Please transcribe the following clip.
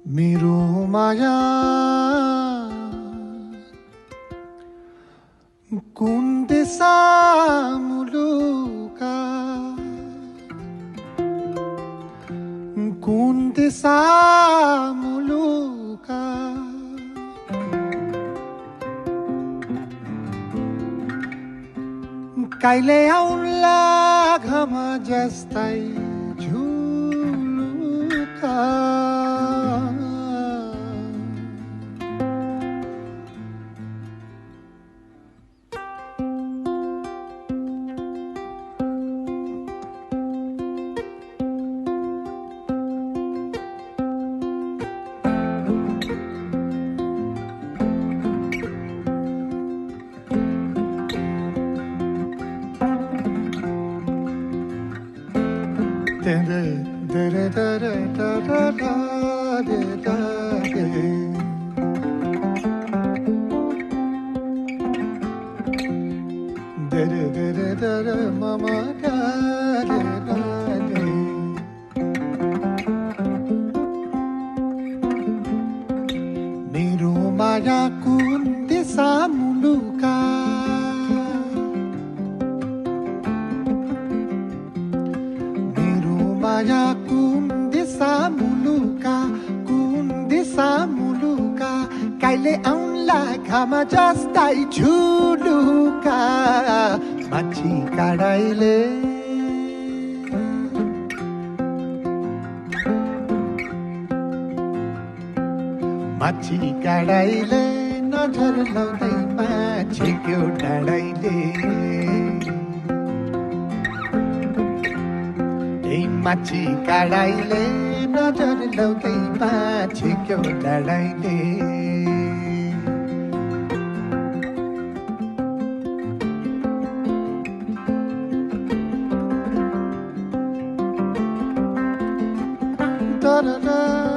मेरो माया कुन दिशा मुलुका कुन दिशा मुलुका कहिले आउला घम जस्तै झुलुका मेरो माया कुन दिशा मुलुका मेरो माया कुन दिशा मुलुका कुन दिशा मुलुका कहिले आउला घाम जस्तै झुलुका माछी काडाइले माछी काडाइले नजर लाउँदैमा छेक्यो डाँडाइले माछी काडाइले नजर लाउँदैमा छेक्यो डाँडाइले da da da